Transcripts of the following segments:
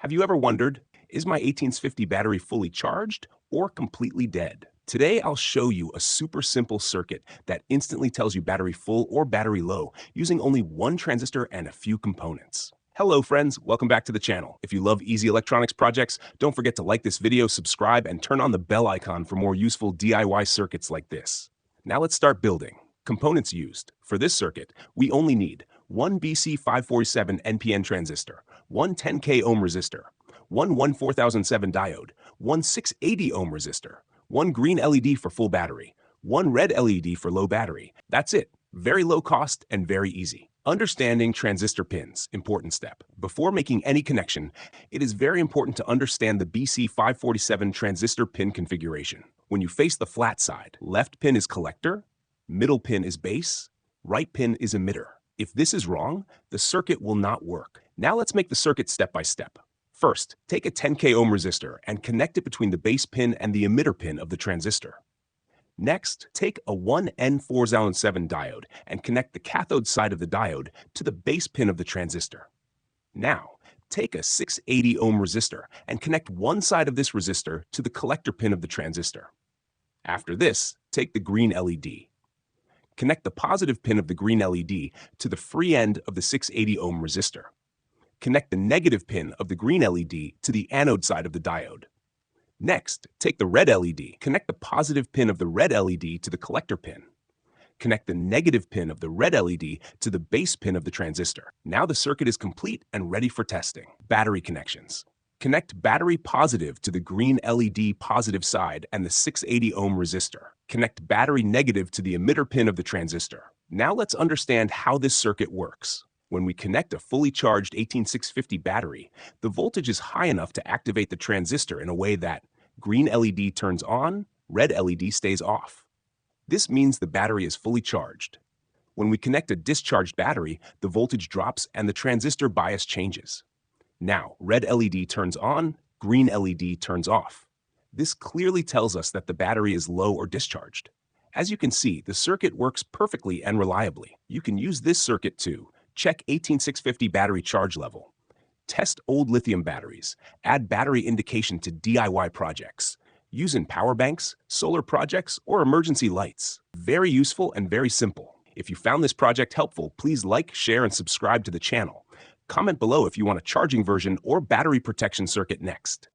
Have you ever wondered, is my 1850 battery fully charged or completely dead? Today, I'll show you a super simple circuit that instantly tells you battery full or battery low using only one transistor and a few components. Hello friends, welcome back to the channel. If you love easy electronics projects, don't forget to like this video, subscribe, and turn on the bell icon for more useful DIY circuits like this. Now let's start building. Components used. For this circuit, we only need one BC547 NPN transistor, one 10K ohm resistor, one 14007 diode, one 680 ohm resistor, one green LED for full battery, one red LED for low battery. That's it. Very low cost and very easy. Understanding transistor pins, important step. Before making any connection, it is very important to understand the BC547 transistor pin configuration. When you face the flat side, left pin is collector, middle pin is base, right pin is emitter. If this is wrong, the circuit will not work. Now let's make the circuit step by step. First, take a 10K ohm resistor and connect it between the base pin and the emitter pin of the transistor. Next, take a 1N4007 diode and connect the cathode side of the diode to the base pin of the transistor. Now, take a 680 ohm resistor and connect one side of this resistor to the collector pin of the transistor. After this, take the green LED. Connect the positive pin of the green LED to the free end of the 680 ohm resistor. Connect the negative pin of the green LED to the anode side of the diode. Next, take the red LED, connect the positive pin of the red LED to the collector pin. Connect the negative pin of the red LED to the base pin of the transistor. Now the circuit is complete and ready for testing. Battery connections. Connect battery positive to the green LED positive side and the 680 ohm resistor. Connect battery negative to the emitter pin of the transistor. Now let's understand how this circuit works. When we connect a fully charged 18650 battery, the voltage is high enough to activate the transistor in a way that green LED turns on, red LED stays off. This means the battery is fully charged. When we connect a discharged battery, the voltage drops and the transistor bias changes. Now, red LED turns on, green LED turns off. This clearly tells us that the battery is low or discharged. As you can see, the circuit works perfectly and reliably. You can use this circuit to check 18650 battery charge level, test old lithium batteries, add battery indication to DIY projects, use in power banks, solar projects, or emergency lights. Very useful and very simple. If you found this project helpful, please like, share, and subscribe to the channel. Comment below if you want a charging version or battery protection circuit next.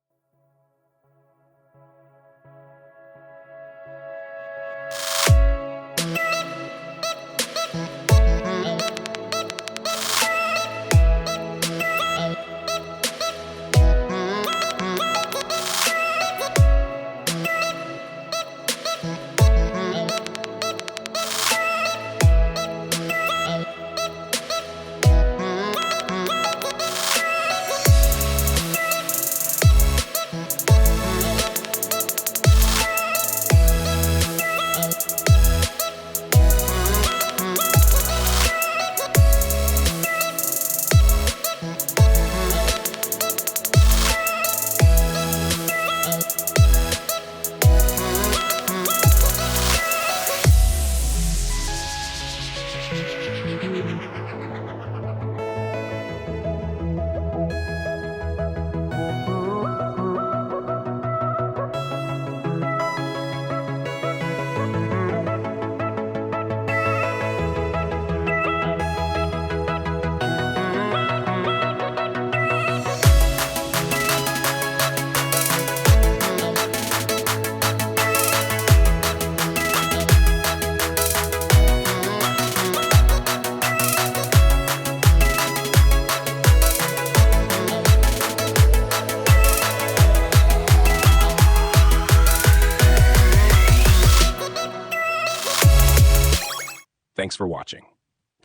Thanks for watching.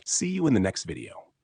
See you in the next video.